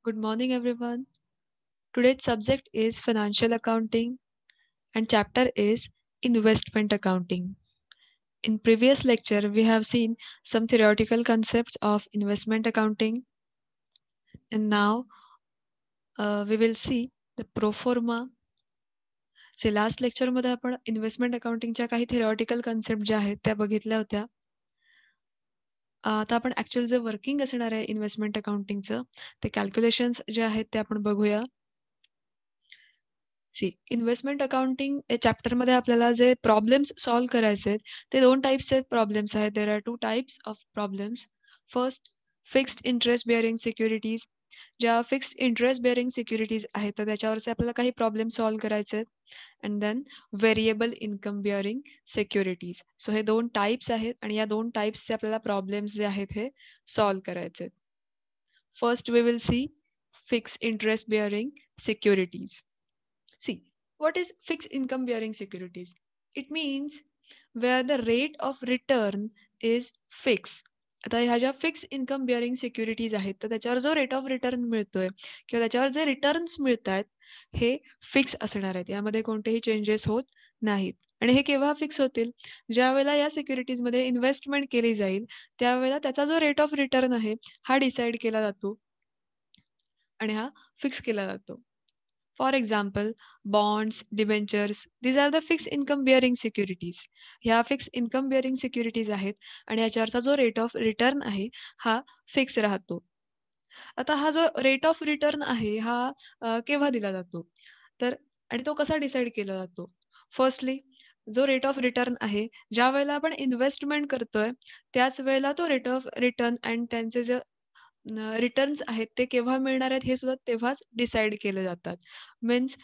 Good morning, everyone. Today's subject is financial accounting, and chapter is investment accounting. In previous lecture, we have seen some theoretical concepts of investment accounting, and now we will see the pro forma. Last लेक्चरमध्ये आपण investment अकाउंटिंगच्या काही theoretical concept ज्या आहेत त्या बघितल्या होत्या. आता आपण ऍक्च्युअल जे वर्किंग असणार आहे इन्व्हेस्टमेंट अकाउंटिंगचं ते कॅल्क्युलेशन्स जे आहेत ते आपण बघूया. इन्व्हेस्टमेंट अकाउंटिंग या चॅप्टरमध्ये आपल्याला जे प्रॉब्लेम्स सॉल्व्ह करायचे आहेत ते दोन टाईप्सचे प्रॉब्लेम्स आहेत. There are 2 types of problems. First, fixed interest bearing securities. ज्या फिक्स्ड इंटरेस्ट बेअरिंग सिक्युरिटीज आहेत तर त्याच्यावरचे आपल्याला काही प्रॉब्लेम सॉल्व्ह करायचे आहेत. And then variable income bearing securities. So हे दोन टाइप्स आहेत आणि या दोन टाइप्सचे आपल्याला प्रॉब्लेम्स जे आहेत हे सॉल्व्ह करायचे आहेत. First we will see fixed interest bearing securities. See, what is fixed income bearing securities? It means where the rate of return is fixed. आता ह्या ज्या फिक्स इन्कम बिअरिंग सिक्युरिटीज आहेत तर त्याच्यावर जो रेट ऑफ रिटर्न मिळतोय किंवा त्याच्यावर जे रिटर्न्स मिळत आहेत हे फिक्स असणार आहेत. यामध्ये कोणतेही चेंजेस होत नाहीत. आणि हे केव्हा फिक्स होतील? ज्या वेळेला या सिक्युरिटीजमध्ये इन्व्हेस्टमेंट केली जाईल त्यावेळेला त्याचा जो रेट ऑफ रिटर्न आहे हा डिसाईड केला जातो आणि हा फिक्स केला जातो. For example, bonds, debentures, these are the fixed income bearing securities. ह्या fixed income bearing securities आहेत आणि याच्यावरचा जो रेट ऑफ रिटर्न आहे हा फिक्स राहतो. आता हा जो रेट ऑफ रिटर्न आहे हा केव्हा दिला जातो? तर आणि तो कसा डिसाईड केला जातो? फर्स्टली जो रेट ऑफ रिटर्न आहे ज्या वेळेला आपण इन्व्हेस्टमेंट करतोय त्याच वेळेला तो रेट ऑफ रिटर्न आणि त्यांचे जे रिटर्न्स आहेत ते केव्हा मिळणार आहेत हे सुद्धा तेव्हाच डिसाईड केले जातात. मीन्स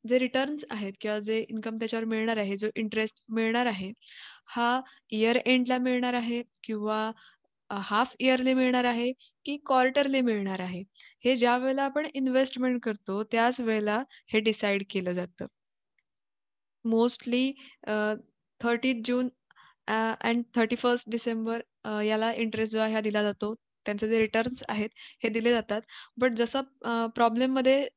जे रिटर्न्स आहेत किंवा जे इन्कम त्याच्यावर मिळणार आहे, जो इंटरेस्ट मिळणार आहे, हा इयर एंडला मिळणार आहे किंवा हाल्फ इयरली मिळणार आहे की क्वार्टरली मिळणार आहे. हे ज्यावेळेला आपण इन्व्हेस्टमेंट करतो त्याच वेळेला हे डिसाईड केलं जातं. Mostly 30th June and 31st December याला इंटरेस्ट जो आहे हा दिला जातो. त्यांचे जे रिटर्न्स आहेत हे दिले जातात. बट जसं प्रॉब्लेममध्ये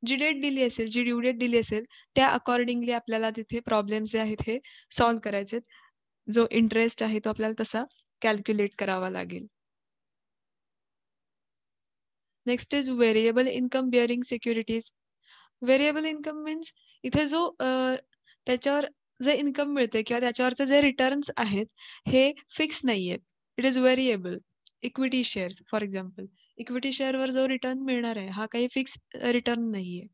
जी डेट दिली असेल, जी ड्यू डेट दिली असेल, त्या अकॉर्डिंगली आपल्याला तिथे प्रॉब्लेम्स जे आहेत हे सॉल्व्ह करायचे आहेत. जो इंटरेस्ट आहे तो आपल्याला तसा कॅल्क्युलेट करावा लागेल. Next is variable income bearing securities. Variable income means इथे जो त्याच्यावर जे इन्कम मिळते किंवा त्याच्यावरचे जे रिटर्न्स आहेत हे फिक्स नाहीयेत. It is variable. Equity shares for example. Equity शेअरवर जो रिटर्न मिळणार आहे हा काही फिक्स रिटर्न नाहीये.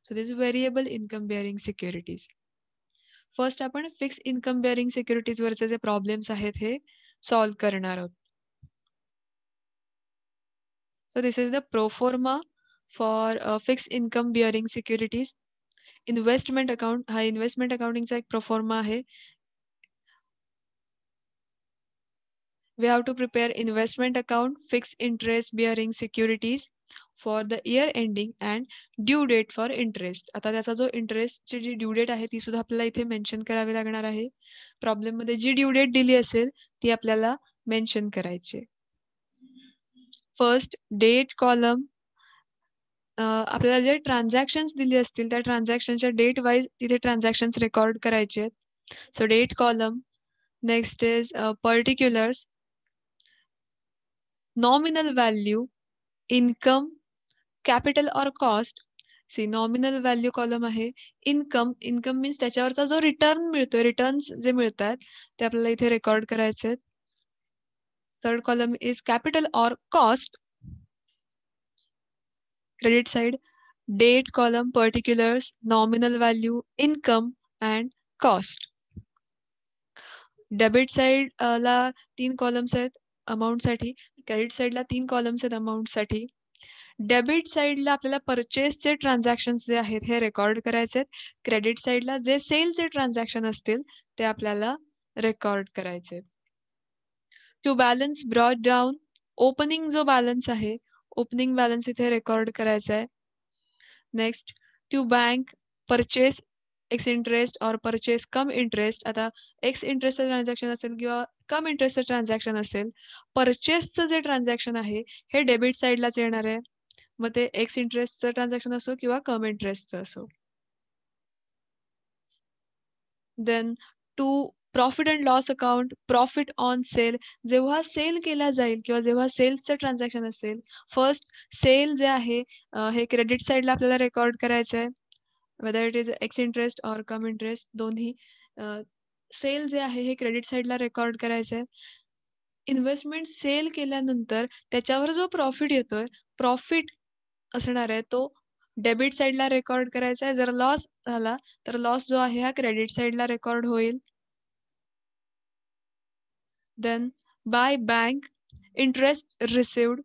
So this variable income bearing securities. First आपण फिक्स इन्कम बिअरिंग सिक्युरिटीज वरचे जे प्रॉब्लेम्स आहेत हे सॉल्व्ह करणार आहोत. So this is the pro forma for fixed income bearing securities. Investment account हा इन्व्हेस्टमेंट अकाउंटिंगचा एक प्रोफॉर्मा आहे. We have to prepare investment account, fixed interest bearing securities for the year ending and due date for interest. आता त्याचा जो इंटरेस्टची जी due date आहे ती सुद्धा आपल्याला इथे मेन्शन करावी लागणार आहे. प्रॉब्लेम मध्ये जी ड्यू डेट दिली असेल ती आपल्याला मेन्शन करायची. फर्स्ट डेट कॉलम आपल्याला जे ट्रान्झॅक्शन्स दिले असतील त्या ट्रान्झॅक्शनच्या डेट वाईज तिथे ट्रान्झॅक्शन्स रेकॉर्ड करायचे आहेत. So date column. Next is particulars, nominal value, income, capital or cost. Nominal value column आहे. इन्कम मीन्स त्याच्यावरचा जो रिटर्न मिळतोय, रिटर्न्स जे मिळत आहेत ते आपल्याला इथे रेकॉर्ड करायचे आहेत. Third column is capital or cost. Credit side, date column, particulars, nominal value, income and cost. Debit side ला 3 कॉलम्स आहेत अमाउंटसाठी. क्रेडिट साइडला 3 कॉलम्स आहेत अमाउंटसाठी. डेबिट साइडला आपल्याला परचेसचे ट्रान्झॅक्शन्स जे आहेत हे रेकॉर्ड करायचे आहेत. क्रेडिट साइडला जे सेलचे ट्रान्झॅक्शन असतील ते आपल्याला रेकॉर्ड करायचे आहेत. To balance brought down, opening जो बॅलन्स आहे ओपनिंग बॅलन्स इथे रेकॉर्ड करायचा आहे. Next to bank purchase ex interest और परचेस कम इंटरेस्ट. आता एक्स इंटरेस्टचं ट्रान्झॅक्शन असेल किंवा कम इंटरेस्टचं ट्रान्झॅक्शन असेल, परचेसचं जे ट्रान्झॅक्शन आहे हे डेबिट साइडलाच येणार आहे. मग ते एक्स इंटरेस्टचं ट्रान्झॅक्शन असो किंवा कम इंटरेस्टचं असो. Then to profit and loss account, profit on sale. जेव्हा सेल केला जाईल किंवा जेव्हा सेल्सचं ट्रान्झॅक्शन असेल, फर्स्ट सेल जे आहे हे क्रेडिट साइडला आपल्याला रेकॉर्ड करायचं आहे. Whether it is ex interest or cum interest दोन्ही. सेल जे आहे हे क्रेडिट साइडला रेकॉर्ड करायचं आहे. इन्व्हेस्टमेंट सेल केल्यानंतर त्याच्यावर जो प्रॉफिट येतोय, प्रॉफिट असणार आहे तो डेबिट साइडला रेकॉर्ड करायचा आहे. जर लॉस झाला, तर लॉस जो आहे हा क्रेडिट साइडला रेकॉर्ड होईल. Then by bank, interest received.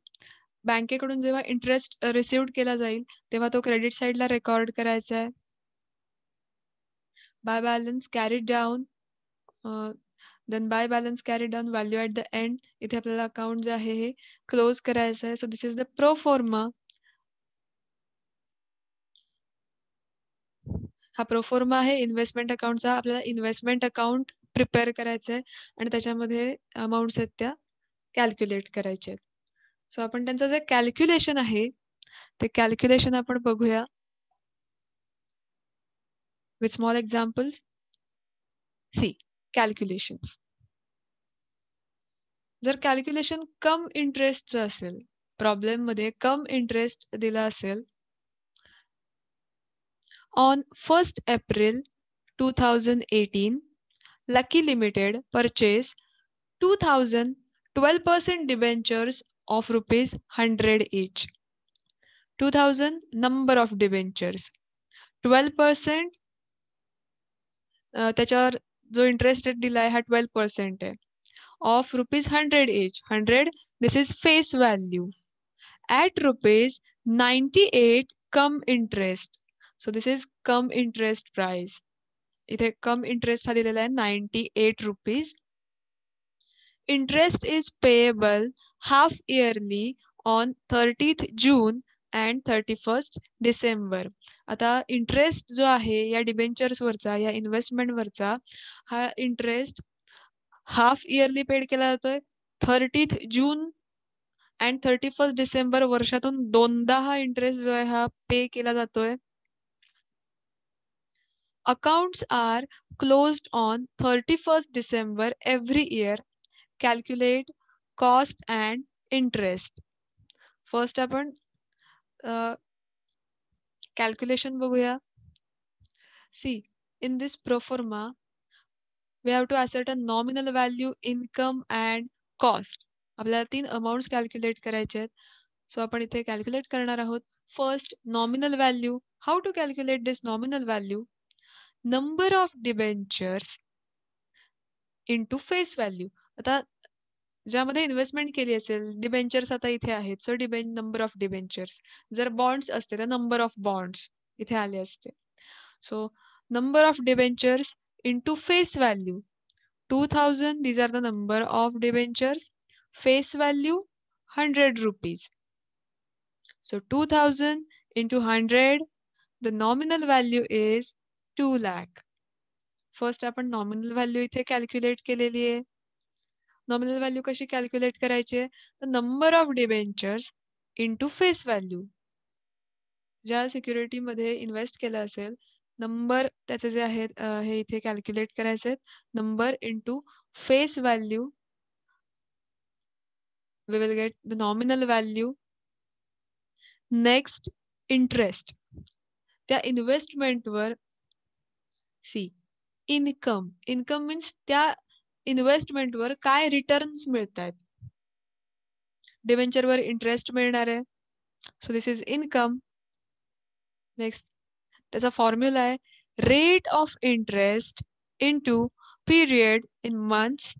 बँकेकडून जेव्हा इंटरेस्ट रिसिव्हड केला जाईल, तेव्हा तो क्रेडिट साइडला रेकॉर्ड करायचा आहे. By balance carried down, then by balance carry down value at the end. इथे आपल्याला अकाउंट जे आहे हे क्लोज करायचं आहे. So this is the pro forma. हा प्रो फॉर्मा आहे इन्व्हेस्टमेंट अकाउंटचा. आपल्याला इन्व्हेस्टमेंट अकाउंट प्रिपेअर करायचं आहे आणि त्याच्यामध्ये अमाउंट्स आहेत त्या कॅल्क्युलेट करायचे आहेत. सो आपण त्यांचं जे कॅल्क्युलेशन आहे ते कॅल्क्युलेशन आपण बघूया with small examples. See calculations. जर कॅल्क्युलेशन कम इंटरेस्टचं असेल, प्रॉब्लेममध्ये कम इंटरेस्ट दिला असेल, on 1st April 2018, Lucky Limited purchased 2000 12% debentures of rupees 100 each. 2000 number of debentures. 12% त्याच्यावर जो इंटरेस्ट रेट दिलाय हा 12% आहे. Of rupees 100 each. 100 this is face value. At rupees 98 come interest. So this is come interest price. इथे कम interest हा दिलेला आहे 98 rupees. Interest is payable half yearly on 30th June and 31st December. आता interest जो आहे या डिबेंचर्सवरचा, या इन्व्हेस्टमेंटवरचा, हा इंटरेस्ट हाफ इयरली पेड केला जातोय. 30th June and 31st December वर्षातून दोनदा हा इंटरेस्ट जो आहे हा पे केला जातोय. Accounts are closed on 31st December every year. Calculate cost and interest. First आपण calculation बघूया. See, in this pro forma, we have to ascertain nominal value, income and cost. आपल्याला 3 अमाउंट्स कॅल्क्युलेट करायचे आहेत. सो आपण इथे calculate करणार आहोत. First nominal value. How to calculate this nominal value? Number of debentures into face value. आता ज्यामध्ये investment केली असेल, डिबेंचर्स आता इथे आहेत. So number of debentures. जर बॉन्ड्स असते तर नंबर ऑफ बॉन्ड्स इथे आले असते. So number of debentures into face value. 2000, these are the number of debentures. Face value 100 rupees. So 2000 into 100, the nominal value is 2 lakh. First आपण nominal value इथे calculate केलेली आहे. Nominal value कशी calculate करायची आहे? तर number of debentures into face value. ज्या सिक्युरिटीमध्ये invest केलं असेल, नंबर त्याचे जे आहेत हे इथे कॅल्क्युलेट करायचे आहेत. Number into face value. We will get the nominal value. Next interest. त्या इन्व्हेस्टमेंटवर सी इन्कम. इन्कम मीन्स त्या इन्व्हेस्टमेंटवर काय रिटर्न्स मिळत आहेत. डिबेंचरवर इंटरेस्ट मिळणार आहे. So this is income. Next त्याचा फॉर्म्युला आहे rate of interest into period in months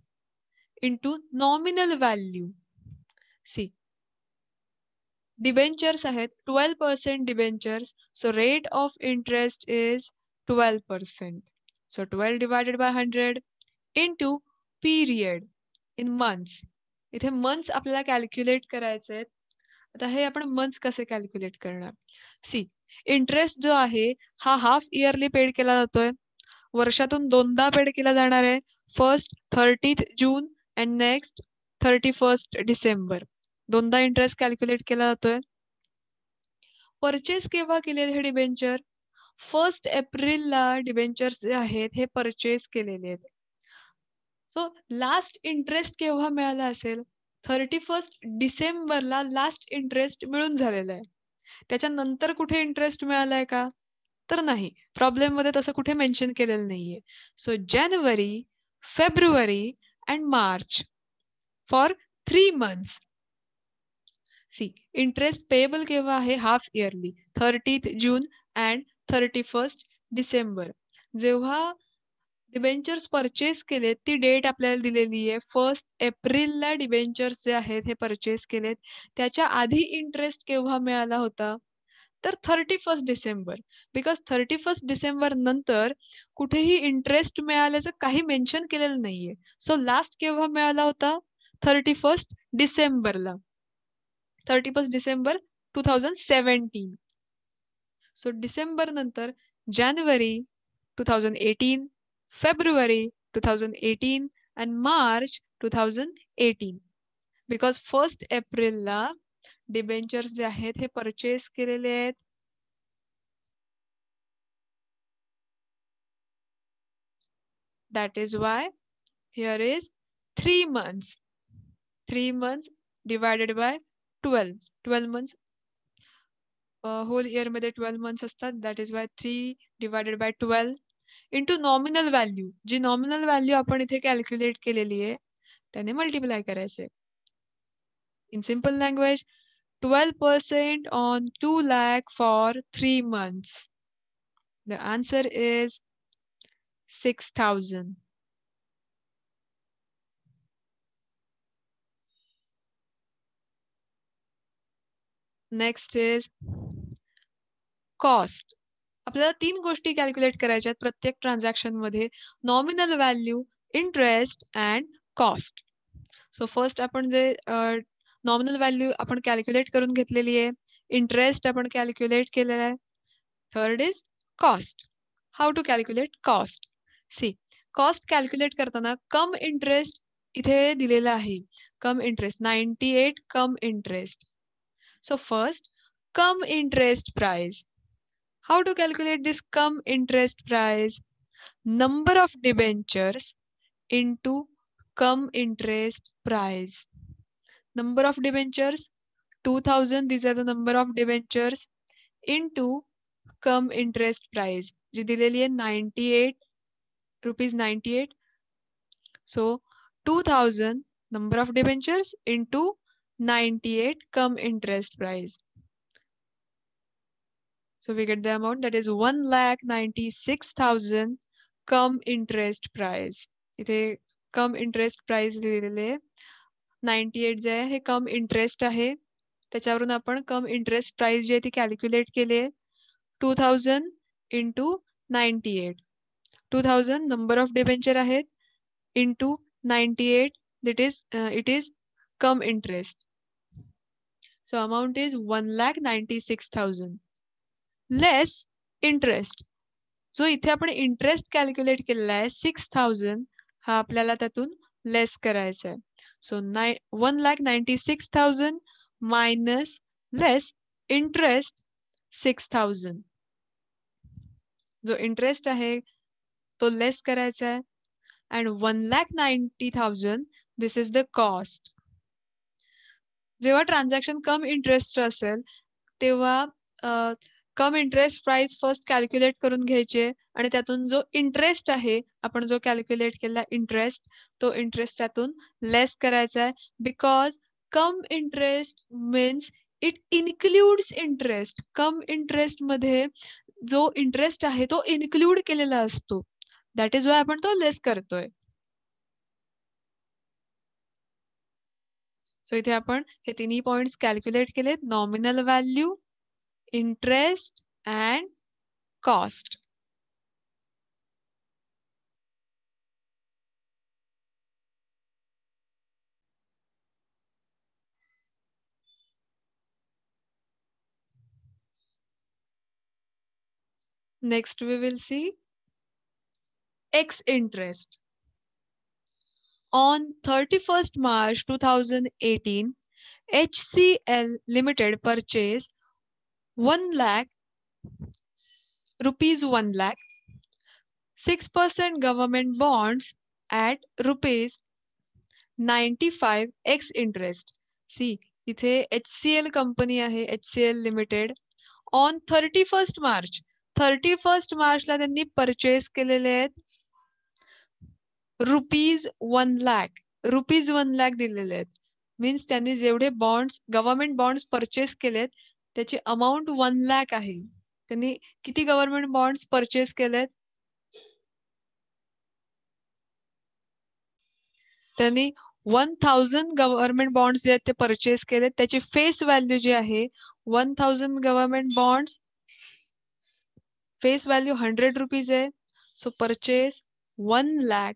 into nominal value. See debentures आहेत 12% debentures. So rate of interest is 12%. So 12 divided by 100 into period in months. इथे months आपल्याला calculate करायचे आहेत. आता हे आपण मंथ्स कसे कॅल्क्युलेट करणार? सी इंटरेस्ट जो आहे हा हाफ इयरली पेड केला जातोय. वर्षातून दोनदा पेड केला जाणार आहे. First 30th June and next 31st December. दोनदा इंटरेस्ट कॅल्क्युलेट केला जातोय. परचेस केव्हा केलेले हे डिबेंचर? 1 एप्रिलला डिबेंचर्स जे आहेत हे परचेस केलेले आहेत. सो लास्ट इंटरेस्ट केव्हा मिळाला असेल? 31 डिसेंबरला लास्ट इंटरेस्ट मिळून झालेला आहे. त्याच्यानंतर कुठे इंटरेस्ट मिळालाय का? तर नाही. प्रॉब्लेममध्ये तसं कुठे मेन्शन केलेलं नाहीये. सो जानेवारी, फेब्रुवारी and March for 3 months. See interest payable केव्हा आहे? Half yearly 30th June and 31st December. जेव्हा डिबेंचर्स परचेस केलेत ती डेट आपल्याला दिलेली आहे. 1 एप्रिलला डिबेंचर्स जे आहेत हे परचेस केलेत. त्याच्या आधी इंटरेस्ट केव्हा मिळाला होता? तर 31 डिसेंबर. बिकॉज 31 डिसेंबर नंतर कुठेही इंटरेस्ट मिळाल्याचं काही मेन्शन केलेलं नाहीये. सो लास्ट केव्हा मिळाला होता? 31 डिसेंबरला. 31 डिसेंबर 2017. सो डिसेंबर नंतर जानेवारी 2018, फेब्रुवारी 2018 and March 2018. बिकॉज 1 एप्रिलला डिबेंचर्स जे आहेत हे परचेस केलेले आहेत. That is why here is 3 months. 3 months divided by 12. 12 months. Whole year मध्ये 12 months असतात. That is why 3 divided by 12 into nominal value. G nominal value आपण इथे कॅल्क्युलेट केलेली आहे त्याने मल्टिप्लाय करायचे. In simple language, 12% on 2 lakh for 3 months. The answer is 6,000. Next is cost. आपल्याला 3 गोष्टी कॅल्क्युलेट करायच्या आहेत प्रत्येक ट्रान्झॅक्शनमध्ये. Nominal value, interest and cost. So first आपण जे नॉमिनल व्हॅल्यू आपण कॅल्क्युलेट करून घेतलेली आहे. इंटरेस्ट आपण कॅल्क्युलेट केलेला आहे. Third is cost. How to calculate cost? See cost calculate करताना कम इंटरेस्ट इथे दिलेला आहे. Cum interest 98 cum interest. So first, come interest price. How to calculate this come interest price? Number of debentures into come interest price. Number of debentures 2000. These are the number of debentures into come interest price. जी दिलेली आहे 98 rupees 98. So 2000 number of debentures into 98 come interest price. So we get the amount that is 1,96,000 come interest price. इथे come interest price दिलेले 98 जे आहे हे come interest आहे. त्याच्यावरून आपण come interest price जी आहे ती कॅल्क्युलेट केली आहे. 2000 into 98. 2000 number of debenture आहेत into 98 that is it is come interest. So amount is 1,96,000. Less interest. जो इथे आपण इंटरेस्ट कॅल्क्युलेट केलेला आहे 6,000 हा आपल्याला त्यातून लेस करायचा आहे. सो 1,96,000 मायनस लेस इंटरेस्ट 6,000. जो इंटरेस्ट आहे तो लेस करायचा आहे and 1,90,000 this is the cost. जेव्हा ट्रान्झॅक्शन कम इंटरेस्ट असेल तेव्हा कम इंटरेस्ट प्राइस फर्स्ट कॅल्क्युलेट करून घ्यायचे आणि त्यातून जो इंटरेस्ट आहे आपण जो कॅल्क्युलेट केला इंटरेस्ट तो इंटरेस्ट त्यातून लेस करायचा आहे. Because come interest means it includes interest. Come interest मध्ये जो इंटरेस्ट आहे तो इन्क्लूड केलेला असतो. दॅट इज वाय आपण तो लेस करतोय. सो इथे आपण हे तिन्ही पॉइंट्स कॅल्क्युलेट केलेत. Nominal value, interest and cost. Next we will see X interest. On 31st March 2018, HCL Limited purchased 1 lakh rupees 1 lakh 6% government bonds at rupees 95 x interest. C इथे HCL company आहे, HCL limited. On 31 March 31 मार्चला त्यांनी purchase केलेले आहेत rupees 1 lakh दिलेले आहेत. Means त्यांनी जेवढे बॉन्ड्स गव्हर्नमेंट बॉन्ड्स परचेस केलेत त्याची अमाऊंट 1 लाख आहे. त्यांनी किती गव्हर्नमेंट बॉन्ड्स परचेस केलेत? त्यांनी 1000 गव्हर्नमेंट बॉन्ड्स जे आहेत ते परचेस केलेत. त्याची फेस व्हॅल्यू जी आहे 1000 government bonds face value 100 rupees आहे. सो परचेस 1 लाख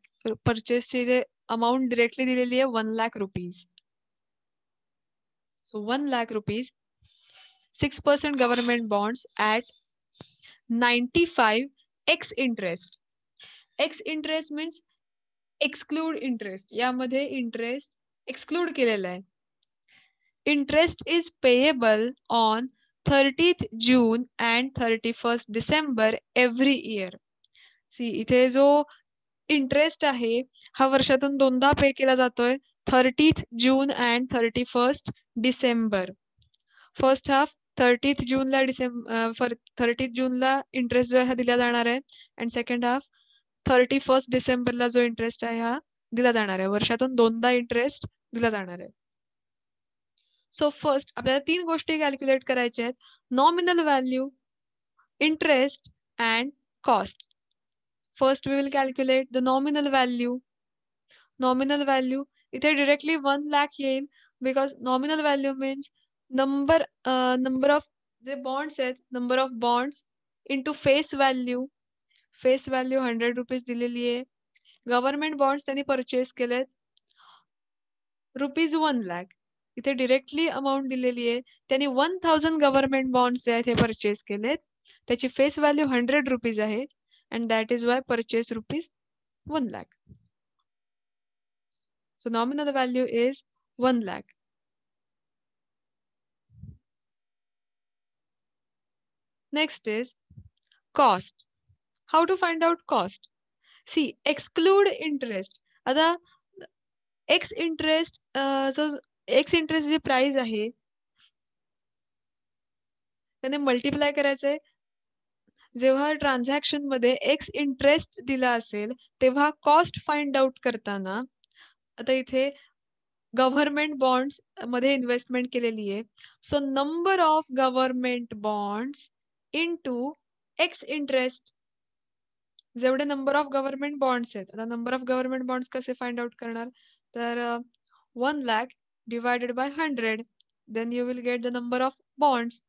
परचेसची जे अमाऊंट डिरेक्टली दिलेली आहे 1 lakh rupees. So 1 lakh rupees, 6% government bonds at 95 x interest. X interest means exclude interest. यामध्ये interest exclude केलेला आहे. Interest is payable on 30th June and 31st December every year. See, इथे जो interest आहे हा वर्षातून दोनदा पे केला जातोय 30th June and 31st December. First half 30th जूनला 30th जूनला इंटरेस्ट जो आहे हा दिला जाणार आहे अँड सेकंड हाफ 31st डिसेंबरला जो इंटरेस्ट आहे हा दिला जाणार आहे. वर्षातून दोनदा इंटरेस्ट दिला जाणार आहे. सो फर्स्ट आपल्याला 3 गोष्टी कॅल्क्युलेट करायच्या आहेत. Nominal value, interest and cost. First we will calculate the nominal value. Nominal value इथे directly 1 lakh येईल because nominal value means number of जे bonds आहेत number of bonds into face value. Face value 100 rupees दिलेली आहे. Government bonds त्यांनी purchase केलेत rupees 1 lakh. इथे directly amount दिलेली आहे. त्यांनी 1000 government bonds जे आहेत हे purchase केलेत. त्याची face value 100 rupees आहे. And that is why purchase rupees 1 lakh. So nominal value is 1 lakh. Next is cost. How to find out cost? See, exclude interest. आता X interest so X interest जी price आहे त्याने multiply करायचंय. जेव्हा transaction मध्ये x interest दिला असेल तेव्हा cost find out करताना आता इथे गव्हर्नमेंट बॉन्ड्स मध्ये इन्व्हेस्टमेंट केलेली आहे. So number of government bonds into x interest. जेवढे नंबर ऑफ गव्हर्नमेंट बॉन्ड्स आहेत आता नंबर ऑफ गव्हर्नमेंट बॉन्ड्स कसे फाइंड आउट करणार तर 1 lakh divided by 100 then you will get the number of bonds.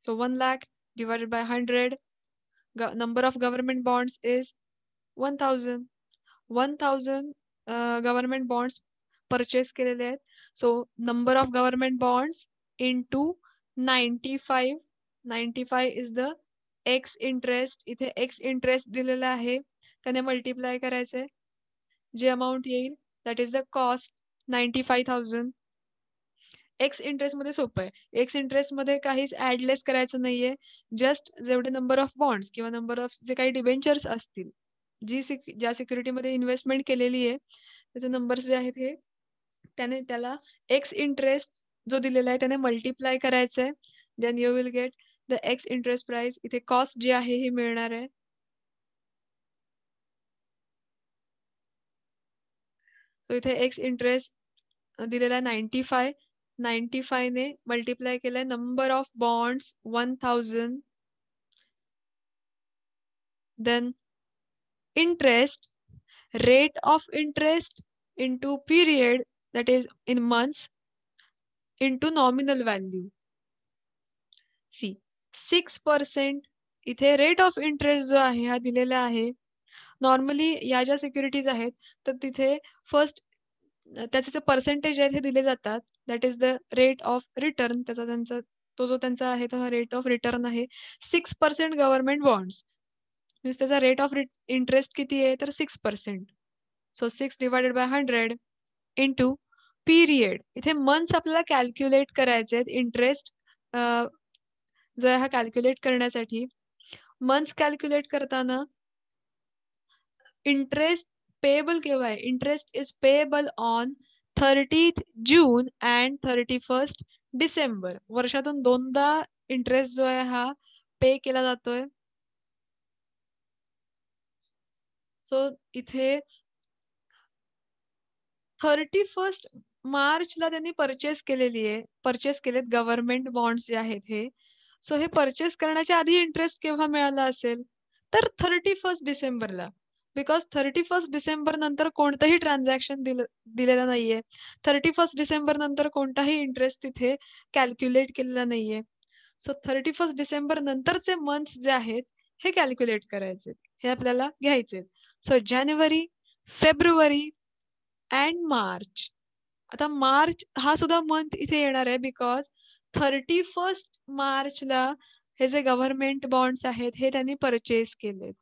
So 1 lakh divided by 100 number of government bonds is 1000. 1000 government bonds purchase केलेले आहेत. So number of government bonds into 95. 95 is the x interest. इथे x interest दिलेला आहे त्याने multiply करायचंय. जे amount येईल that is the cost 95,000. X interest मध्ये सोपं आहे. एक्स इंटरेस्ट मध्ये काहीच ऍडलेस करायचं नाहीये. जस्ट जेवढे नंबर ऑफ बॉन्ड्स किंवा नंबर ऑफ जे काही डिबेंचर्स असतील ज्या सिक्युरिटीमध्ये इन्व्हेस्टमेंट केलेली आहे त्याचे नंबर्स जे आहेत हे त्याला एक्स इंटरेस्ट जो दिलेला आहे त्याने मल्टिप्लाय करायचंय. Then you will get the ex interest price. इथे कॉस्ट जी आहे ही मिळणार आहे. सो इथे एक्स इंटरेस्ट दिलेला आहे 95. 95 ने मल्टिप्लाय केलाय number of bonds 1000. Then interest, rate of interest into period that is in months into nominal value. See 6% इथे रेट ऑफ इंटरेस्ट जो आहे हा दिलेला आहे. नॉर्मली या ज्या सिक्युरिटीज आहेत तर तिथे फर्स्ट त्याचे जे पर्सेंटेज आहेत हे दिले जातात. That is the rate of return. तो जो त्यांचा आहे तो हा रेट ऑफ रिटर्न आहे. 6% गव्हर्नमेंट बॉन्ड्स मीन्स त्याचा रेट ऑफ इंटरेस्ट किती आहे तर 6%. So 6 divided by 100 into period. इथे मंथ्स आपल्याला कॅल्क्युलेट करायचे आहेत इंटरेस्ट जो आहे हा कॅल्क्युलेट करण्यासाठी मंथ्स कॅल्क्युलेट करताना इंटरेस्ट पेएबल केव्हा आहे? Interest is payable on 30th June and 31st December. वर्षातून 2दा इंटरेस्ट जो आहे हा पे केला जातोय. सो इथे 31st मार्चला त्यांनी परचेस केलेत गव्हर्नमेंट बॉन्ड्स जे आहेत हे. सो हे परचेस करण्याच्या आधी इंटरेस्ट केव्हा मिळाला असेल? तर 31st डिसेंबरला. बिकॉज 31st डिसेंबर नंतर कोणतंही ट्रान्झॅक्शन दिलेलं नाहीये. 31st डिसेंबर नंतर कोणताही इंटरेस्ट तिथे कॅल्क्युलेट केलेला नाहीये. सो 31st डिसेंबर नंतरचे मंथ्स जे आहेत हे कॅल्क्युलेट करायचे. हे आपल्याला घ्यायचे. सो जानेवारी, फेब्रुवारी अँड मार्च. आता मार्च हा सुद्धा मंथ इथे येणार आहे बिकॉज 31st मार्चला हे जे गव्हर्नमेंट बॉन्ड्स आहेत हे त्यांनी परचेस केलेत.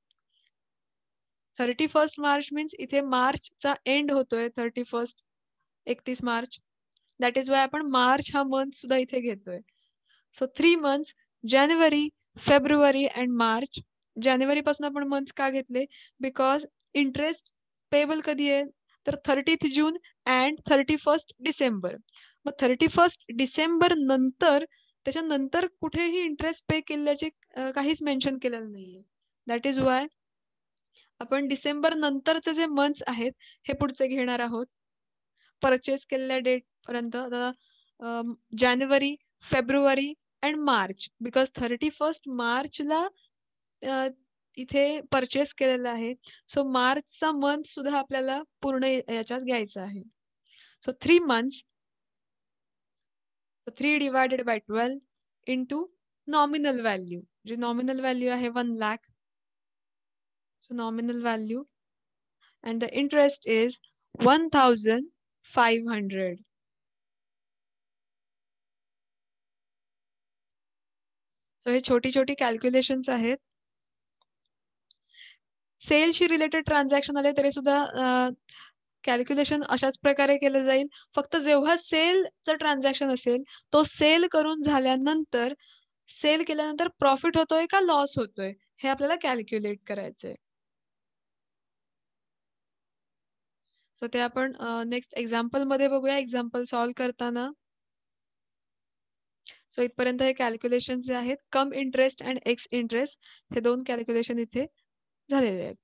31st मार्च मीन्स इथे मार्चचा एंड होतोय 31 मार्च. दॅट इज वाय आपण मार्च हा मंथ सुद्धा इथे घेतोय. सो 3 मंथ्स जानेवारी, फेब्रुवारी अँड मार्च. जानेवारी पासून आपण मंथ्स का घेतले? बिकॉज इंटरेस्ट पेबल कधी आहे? तर 30th June and 31st December. मग 31st डिसेंबर नंतर त्याच्यानंतर कुठेही इंटरेस्ट पे केल्याचे काहीच मेन्शन केलेलं नाहीये. दॅट इज वाय आपण डिसेंबर नंतरचे जे मंथ्स आहेत हे पुढचे घेणार आहोत. परचेस केलेल्या डेट पर्यंत जानेवारी, फेब्रुवारी अँड मार्च. बिकॉज 31st मार्चला इथे परचेस केलेलं आहे. सो मार्चचा मंथ सुद्धा आपल्याला पूर्ण याच्यात घ्यायचा आहे. So 3 months. 3 divided by 12 into nominal value. जी नॉमिनल व्हॅल्यू आहे 1 lakh. So nominal value and the interest is 1500. So हे छोटी छोटी कॅल्क्युलेशन्स आहेत. सेलशी रिलेटेड ट्रान्झॅक्शन आले तरी सुद्धा कॅल्क्युलेशन अशाच प्रकारे केलं जाईल. फक्त जेव्हा सेलचं ट्रान्झॅक्शन असेल तो सेल करून झाल्यानंतर सेल केल्यानंतर प्रॉफिट होतोय का लॉस होतोय हे आपल्याला कॅल्क्युलेट करायचंय. सो ते आपण नेक्स्ट एक्झाम्पल मध्ये बघूया. एक्झाम्पल सॉल्व्ह करताना. सो इथपर्यंत हे कॅल्क्युलेशन जे आहेत कम इंटरेस्ट अँड एक्स इंटरेस्ट हे 2 कॅल्क्युलेशन इथे झालेले आहेत.